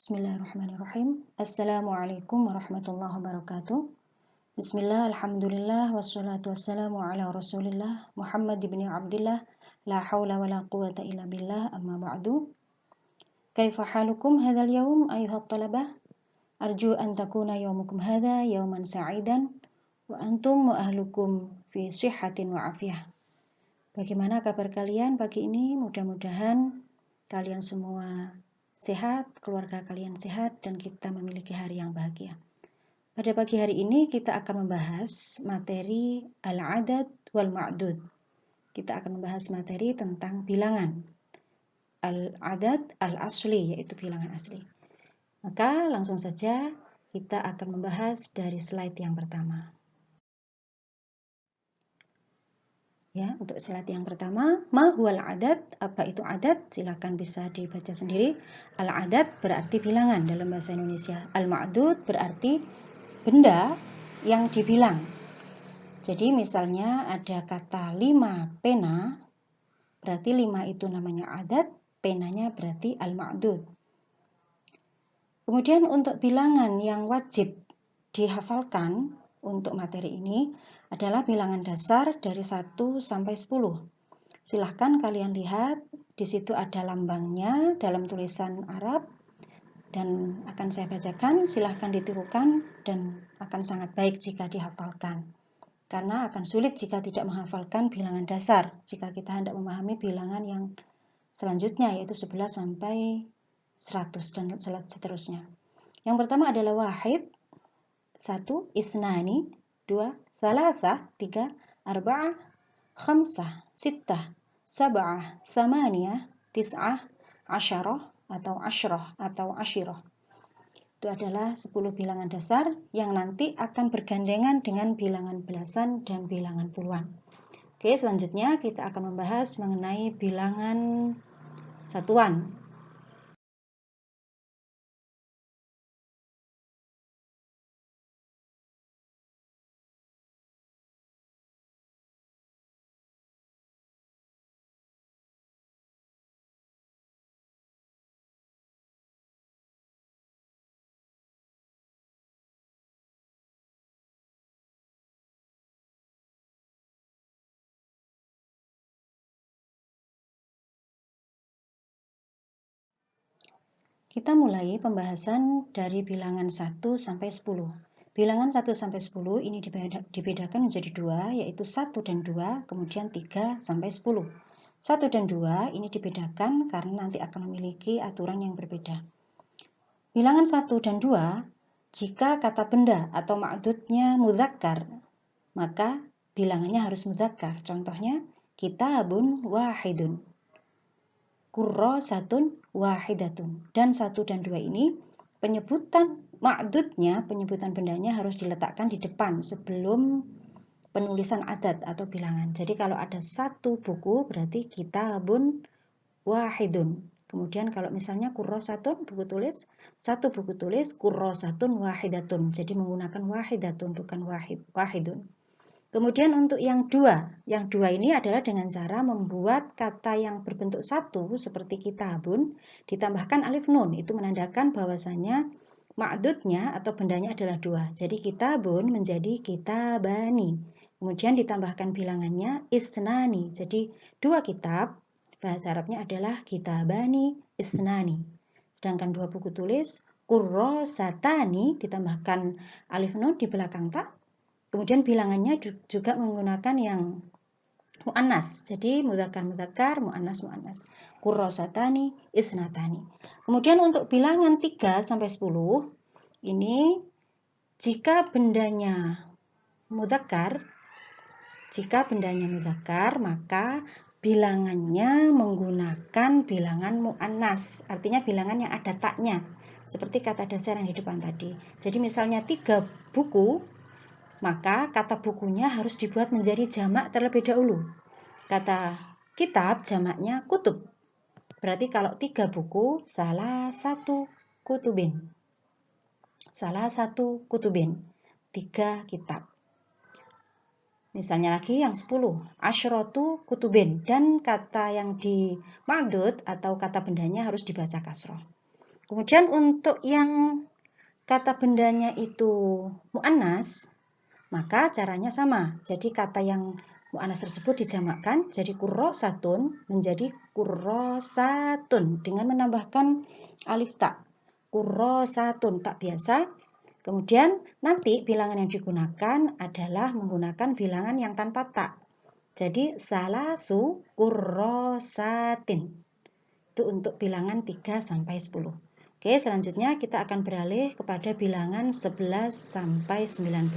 Bismillahirrahmanirrahim. Assalamualaikum warahmatullahi wabarakatuh. Bismillah, alhamdulillah, wassalatu wassalamu ala rasulillah Muhammad ibn Abdillah, la hawla wa la quwata illa billah, amma ba'du. Kaifa halukum hadzal yawm ayuhat talabah? Arju an takuna yawmukum hadha yawman sa'idan wa antum wa ahlukum fi sihhatin wa afiyah. Bagaimana kabar kalian pagi ini? Mudah-mudahan kalian semua sehat, keluarga kalian sehat, dan kita memiliki hari yang bahagia. Pada pagi hari ini kita akan membahas materi al-adad wal ma'dud. Kita akan membahas materi tentang bilangan. Al-adad al-asli, yaitu bilangan asli. Maka langsung saja kita akan membahas dari slide yang pertama. Ya, untuk slide yang pertama, ma huwal adad, apa itu adad? Silakan bisa dibaca sendiri. Al-adad berarti bilangan dalam bahasa Indonesia. Al-ma'dud berarti benda yang dibilang. Jadi misalnya ada kata 5 pena, berarti 5 itu namanya adad, penanya berarti al-ma'dud. Kemudian untuk bilangan yang wajib dihafalkan untuk materi ini adalah bilangan dasar dari 1 sampai 10. Silahkan kalian lihat, di situ ada lambangnya dalam tulisan Arab dan akan saya bacakan, silahkan ditirukan dan akan sangat baik jika dihafalkan. Karena akan sulit jika tidak menghafalkan bilangan dasar, jika kita hendak memahami bilangan yang selanjutnya yaitu 11 sampai 100 dan seterusnya. Yang pertama adalah wahid, 1, isnani, 2, salasah, 3, arba'ah, khamsah, sittah, sab'ah, samaniyah, tis'ah, asyarah atau asyrah atau asyirah. Itu adalah 10 bilangan dasar yang nanti akan bergandengan dengan bilangan belasan dan bilangan puluhan. Oke, selanjutnya kita akan membahas mengenai bilangan satuan. Kita mulai pembahasan dari bilangan 1 sampai 10. Bilangan 1 sampai 10 ini dibedakan menjadi 2, yaitu 1 dan 2, kemudian 3 sampai 10. 1 dan 2 ini dibedakan karena nanti akan memiliki aturan yang berbeda. Bilangan 1 dan 2, jika kata benda atau ma'dudnya mudzakkar, maka bilangannya harus mudzakkar. Contohnya, kitabun wahidun, kurrosatun wahidatun. Dan 1 dan 2 ini penyebutan ma'dudnya, penyebutan bendanya harus diletakkan di depan sebelum penulisan adat atau bilangan. Jadi kalau ada 1 buku berarti kitabun wahidun. Kemudian kalau misalnya kurrosatun, buku tulis, 1 buku tulis, kurrosatun wahidatun. Jadi menggunakan wahidatun bukan wahidun. Kemudian untuk yang dua ini adalah dengan cara membuat kata yang berbentuk 1 seperti kitabun ditambahkan alif nun. Itu menandakan bahwasanya ma'dudnya atau bendanya adalah 2. Jadi kitabun menjadi kitabani. Kemudian ditambahkan bilangannya isnani. Jadi 2 kitab, bahasa Arabnya adalah kitabani isnani. Sedangkan 2 buku tulis kurrosatani ditambahkan alif nun di belakang ta. Kemudian bilangannya juga menggunakan yang mu'annas. Jadi mudzakkar, mu'annas. Kurrosatani, isnatani. Kemudian untuk bilangan 3 sampai 10, ini jika bendanya mudzakkar, maka bilangannya menggunakan bilangan mu'annas. Artinya bilangan yang ada taknya. Seperti kata dasar yang di depan tadi. Jadi misalnya 3 buku, maka kata bukunya harus dibuat menjadi jamak terlebih dahulu. Kata kitab jamaknya kutub. Berarti kalau 3 buku, salah satu kutubin. 3 kitab. Misalnya lagi yang 10, asyratu kutubin. Dan kata yang di ma'dud atau kata bendanya harus dibaca kasroh. Kemudian untuk yang kata bendanya itu mu'annas, maka caranya sama. Jadi kata yang mu'annas tersebut dijamakkan jadi qurrasatun menjadi qurrasatun dengan menambahkan alif ta. Qurrasatun, tak biasa. Kemudian nanti bilangan yang digunakan adalah menggunakan bilangan yang tanpa ta. Jadi salasu qurrasatin. Itu untuk bilangan 3 sampai 10. Oke, selanjutnya kita akan beralih kepada bilangan 11 sampai 19.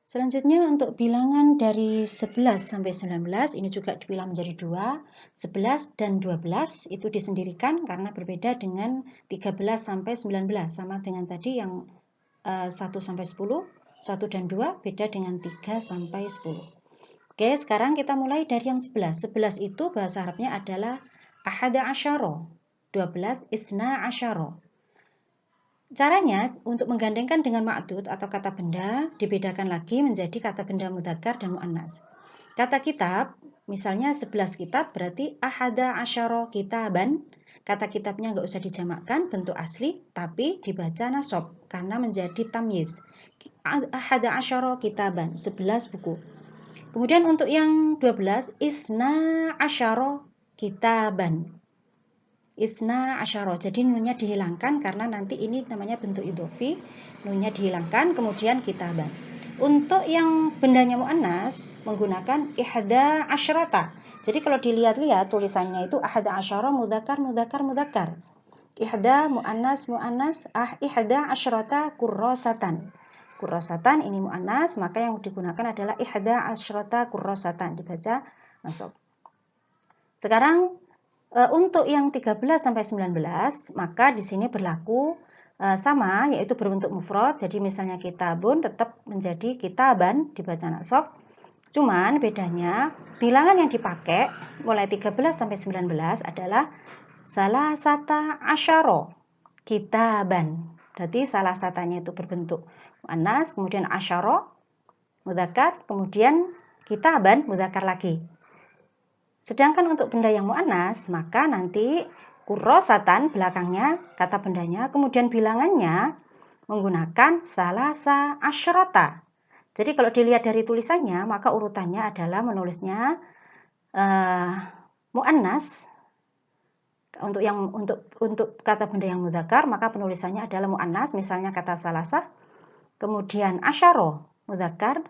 Selanjutnya untuk bilangan dari 11 sampai 19 ini juga dipilah menjadi 2. 11 dan 12 itu disendirikan karena berbeda dengan 13 sampai 19. Sama dengan tadi yang 1 sampai 10, 1 dan 2 beda dengan 3 sampai 10. Oke, sekarang kita mulai dari yang 11. 11 itu bahasa Arabnya adalah ahada asyara. 12 isna asyara. Caranya untuk menggandengkan dengan ma'dud atau kata benda dibedakan lagi menjadi kata benda mudzakkar dan mu'annas. Kata kitab, misalnya 11 kitab berarti ahada asyara kitaban. Kata kitabnya nggak usah dijamakkan bentuk asli, tapi dibaca nasab karena menjadi tamyiz. Ahada asyara kitaban, 11 buku. Kemudian untuk yang 12, isna asyara kitaban. Isna asyara. Jadi nunnya dihilangkan karena nanti ini namanya bentuk idhofi. Nunnya dihilangkan kemudian kitaban. Untuk yang bendanya mu'annas menggunakan ihda asyrata. Jadi kalau dilihat-lihat tulisannya itu ahada asyara mudzakkar mudzakkar mudzakkar. Ihda mu'annas mu'annas ihda asyrata kurrasatan. Kurrasatan ini mu'annas, maka yang digunakan adalah ihda asyrata kurrasatan, dibaca nasab. Sekarang untuk yang 13 sampai 19 maka di sini berlaku sama, yaitu berbentuk mufrad. Jadi misalnya kitabun tetap menjadi kitaban dibaca nasab. Cuman bedanya bilangan yang dipakai mulai 13 sampai 19 adalah salasata asyara kitaban. Berarti salah satunya itu berbentuk muannas, kemudian asyara mudzakkar, kemudian kitaban mudzakkar lagi. Sedangkan untuk benda yang muannas, maka nanti kurrosatan belakangnya kata bendanya, kemudian bilangannya menggunakan salasa asyrata. Jadi kalau dilihat dari tulisannya, maka urutannya adalah menulisnya muannas. Untuk kata benda yang mudzakkar, maka penulisannya adalah muannas, misalnya kata salasa, kemudian asyara mudzakkar,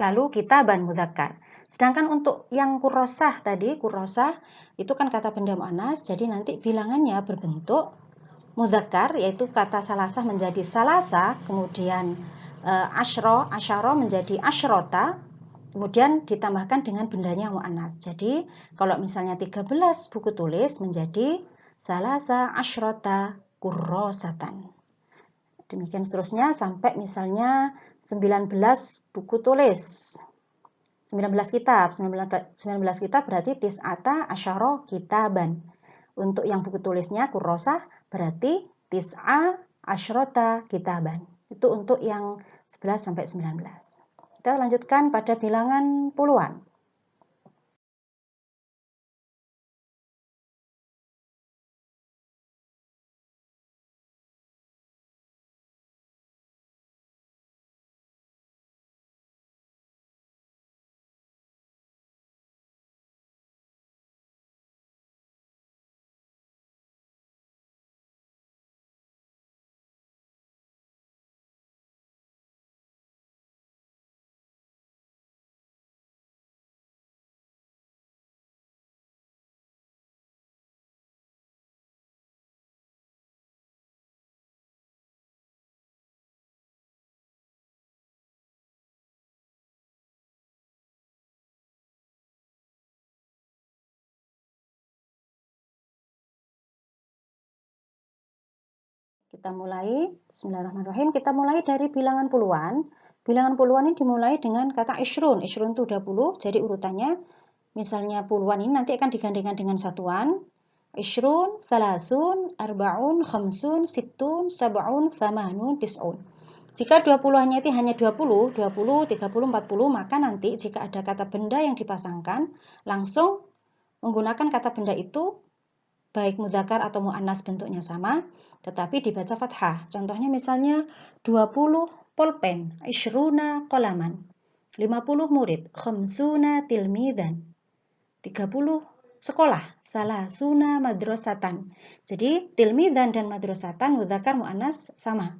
lalu kitaban mudzakkar. Sedangkan untuk yang kurrosah tadi, kurrosah itu kan kata benda muannas, jadi nanti bilangannya berbentuk mudzakkar, yaitu kata salasah menjadi salasa, kemudian asyara menjadi asyrota, kemudian ditambahkan dengan bendanya muannas. Jadi kalau misalnya 13 buku tulis menjadi salasa asyrota kurrosatan. Demikian seterusnya sampai misalnya 19 buku tulis. 19 kitab berarti tis'ata asyara kitaban. Untuk yang buku tulisnya kurrosah berarti tis'a asyrata kitaban. Itu untuk yang 11 sampai 19. Kita lanjutkan pada bilangan puluhan. Kita mulai, bismillahirrahmanirrahim, kita mulai dari bilangan puluhan. Bilangan puluhan ini dimulai dengan kata ishrun. Ishrun itu 20, jadi urutannya misalnya puluhan ini nanti akan digandenkan dengan satuan. Ishrun, salasun, arba'un, khamsun, sittun, sab'un, thamanun, tis'un. Jika 20-annya itu hanya 20, 20, 30, 40, maka nanti jika ada kata benda yang dipasangkan, langsung menggunakan kata benda itu baik mudzakkar atau muannas bentuknya sama, tetapi dibaca fathah. Contohnya misalnya 20 pulpen, ishruna qalaman, 50 murid, khamsuna tilmidan, 30 sekolah, salasuna madrasatan. Jadi tilmidan dan madrasatan mudzakkar muannas sama.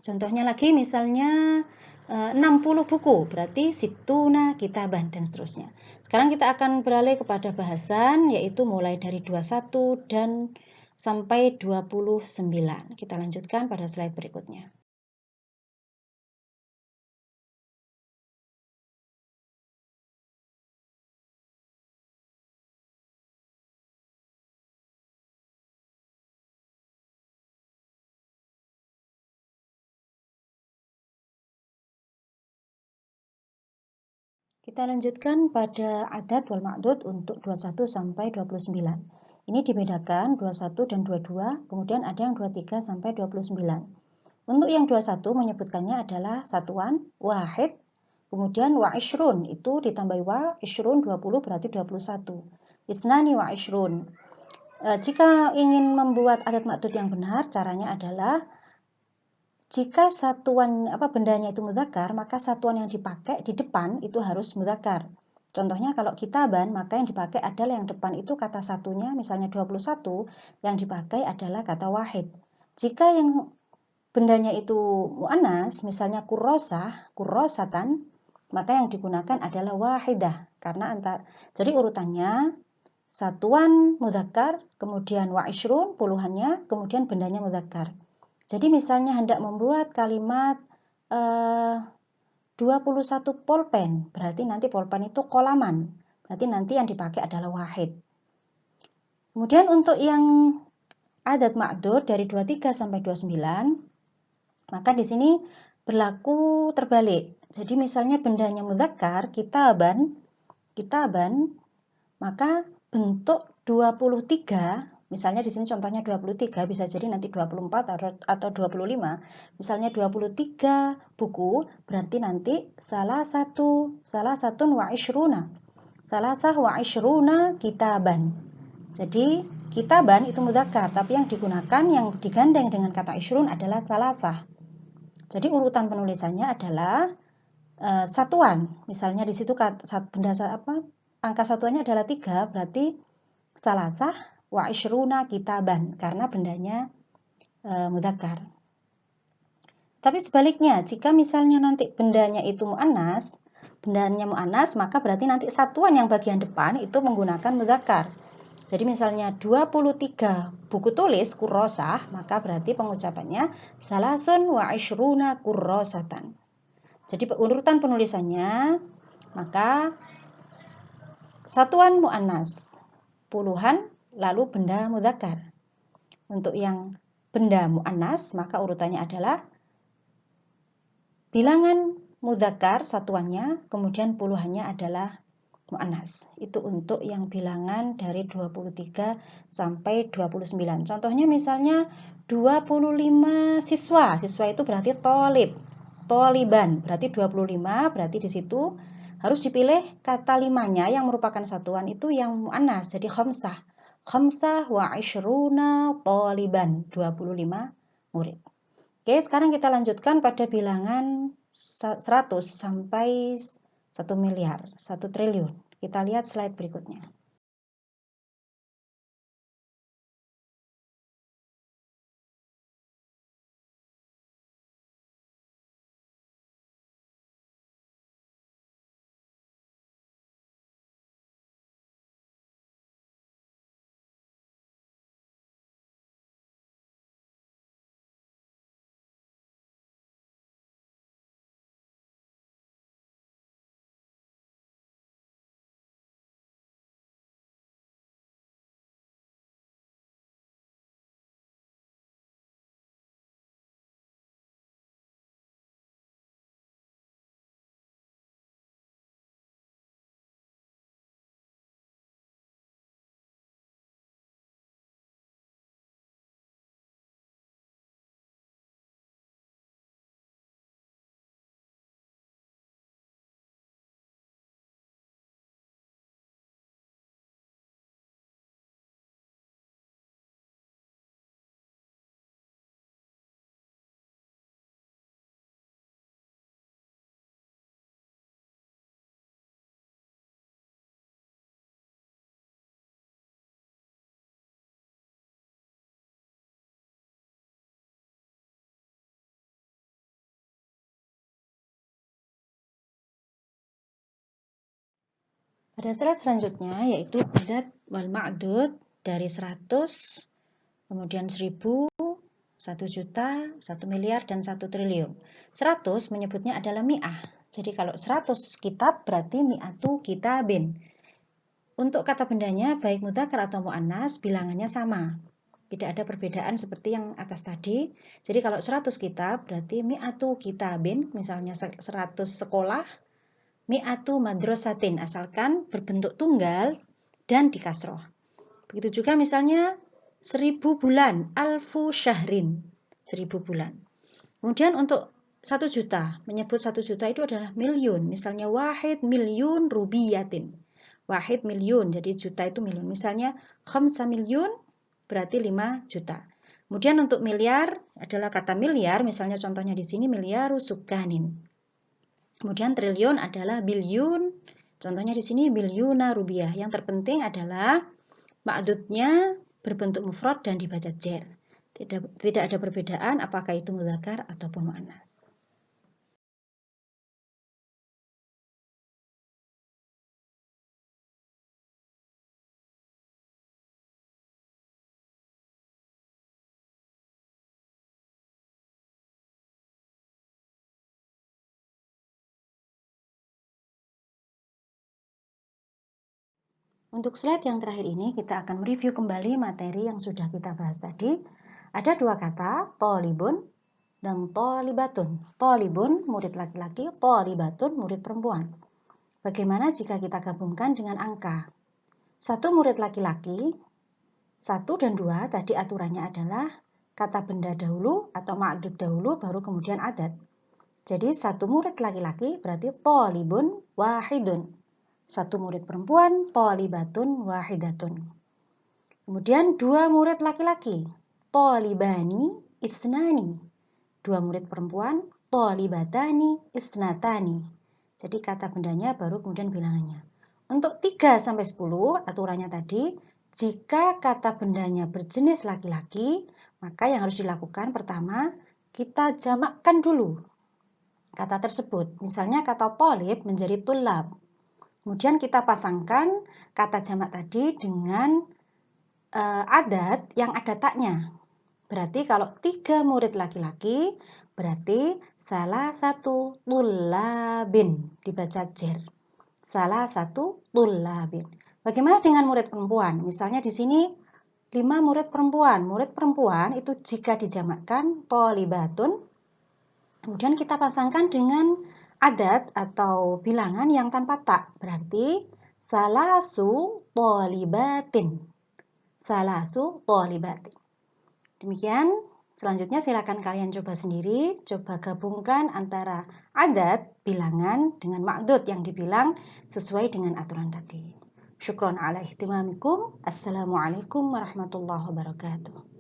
Contohnya lagi misalnya 60 buku, berarti situna kitaban dan seterusnya. Sekarang kita akan beralih kepada bahasan, yaitu mulai dari 21 dan sampai 29. Kita lanjutkan pada slide berikutnya. Kita lanjutkan pada adat wal ma'dud untuk 21 sampai 29. Ini dibedakan 21 dan 22, kemudian ada yang 23 sampai 29. Untuk yang 21 menyebutkannya adalah satuan wahid, kemudian wa ishrun itu ditambah wa, ishrun 20 berarti 21. Isnani wa ishrun. Jika ingin membuat adat ma'dud yang benar, caranya adalah jika satuan bendanya itu mudzakkar, maka satuan yang dipakai di depan itu harus mudzakkar. Contohnya kalau kitaban, maka yang dipakai adalah yang depan itu kata satunya, misalnya 21, yang dipakai adalah kata wahid. Jika yang bendanya itu muannas, misalnya kurrosatan, maka yang digunakan adalah wahidah. Jadi urutannya satuan mudzakkar, kemudian wa ishrun puluhannya, kemudian bendanya mudzakkar. Jadi misalnya hendak membuat kalimat 21 pulpen, berarti nanti pulpen itu kolaman. berarti nanti yang dipakai adalah wahid. Kemudian untuk yang adat ma'dud dari 23 sampai 29, maka di sini berlaku terbalik. Jadi misalnya bendanya mudzakkar, kitaban, maka bentuk 23, misalnya di sini contohnya 23, bisa jadi nanti 24 atau 25. Misalnya 23 buku, berarti nanti salasatun wa ishruna. Salasah wa ishruna kitaban. Jadi kitaban itu mudzakkar, tapi yang digunakan, yang digandeng dengan kata ishrun adalah salasah. Jadi urutan penulisannya adalah satuan. Misalnya di situ benda angka satuannya adalah 3, berarti salasah wa ishruna kitaban, karena bendanya mudzakkar. Tapi sebaliknya, jika misalnya nanti bendanya itu muannas, maka berarti nanti satuan yang bagian depan itu menggunakan mudzakkar. Jadi misalnya 23 buku tulis kurrosah, maka berarti pengucapannya salasun wa ishruna kurrosatan. Jadi urutan penulisannya, maka satuan muannas, puluhan, lalu benda mudzakkar. Untuk yang benda muannas, maka urutannya adalah bilangan mudzakkar satuannya, kemudian puluhannya adalah muannas. Itu untuk yang bilangan dari 23 sampai 29. Contohnya misalnya 25 siswa. Siswa itu berarti toliban. Berarti 25, berarti di situ harus dipilih kata limanya yang merupakan satuan itu yang muannas. Jadi khamsah wa ishruna toliban. 25 murid. Oke, sekarang kita lanjutkan pada bilangan 100 sampai 1 miliar, 1 triliun. Kita lihat slide berikutnya. Pada slide selanjutnya yaitu adat wal ma'dud dari 100, kemudian 1000, 1 juta, 1 miliar, dan 1 triliun. 100 menyebutnya adalah mi'ah. Jadi kalau 100 kitab berarti mi'atu kitabin. Untuk kata bendanya baik mudzakkar atau muannas bilangannya sama. Tidak ada perbedaan seperti yang atas tadi. Jadi kalau 100 kitab berarti mi'atu kitabin, misalnya 100 sekolah, mi'atu madrasatin, asalkan berbentuk tunggal dan dikasroh. Begitu juga misalnya 1000 bulan, alfu syahrin, 1000 bulan. Kemudian untuk 1 juta, menyebut 1 juta itu adalah miliun. Misalnya wahid milyun rubiyatin. Wahid milyun, jadi juta itu miliun. Misalnya khamsa milyun, berarti 5 juta. Kemudian untuk miliar adalah kata miliar, misalnya contohnya di sini miliaru sukanin. Kemudian triliun adalah bilyun, contohnya di sini bilyuna rubiah. Yang terpenting adalah ma'dudnya berbentuk mufrad dan dibaca jer. Tidak ada perbedaan apakah itu mudzakkar ataupun muannas. Untuk slide yang terakhir ini kita akan mereview kembali materi yang sudah kita bahas tadi. Ada dua kata, tolibun dan tolibatun. Tolibun murid laki-laki, tolibatun murid perempuan. Bagaimana jika kita gabungkan dengan angka? Satu murid laki-laki, 1 dan 2 tadi aturannya adalah kata benda dahulu atau ma'dud dahulu baru kemudian adat. Jadi satu murid laki-laki berarti tolibun wahidun. Satu murid perempuan, tolibatun wahidatun. Kemudian dua murid laki-laki, tolibani isnani. Dua murid perempuan, tolibatani isnatani. Jadi kata bendanya baru kemudian bilangannya. Untuk 3 sampai 10 aturannya tadi, jika kata bendanya berjenis laki-laki, maka yang harus dilakukan pertama, kita jamakkan dulu kata tersebut. Misalnya kata tolib menjadi tulab. Kemudian kita pasangkan kata jamak tadi dengan adat yang ada taknya. Berarti kalau 3 murid laki-laki, berarti salah satu tulabin, dibaca jer. Salah satu tulabin. Bagaimana dengan murid perempuan? Misalnya di sini 5 murid perempuan. Murid perempuan itu jika dijamakkan tolibatun, kemudian kita pasangkan dengan adat atau bilangan yang tanpa tak. Berarti salasu tolibatin. Salasu tolibatin. Demikian, selanjutnya silakan kalian coba sendiri, coba gabungkan antara adat, bilangan dengan ma'dud yang dibilang sesuai dengan aturan tadi. Syukron ala ihtimamikum. Assalamualaikum warahmatullahi wabarakatuh.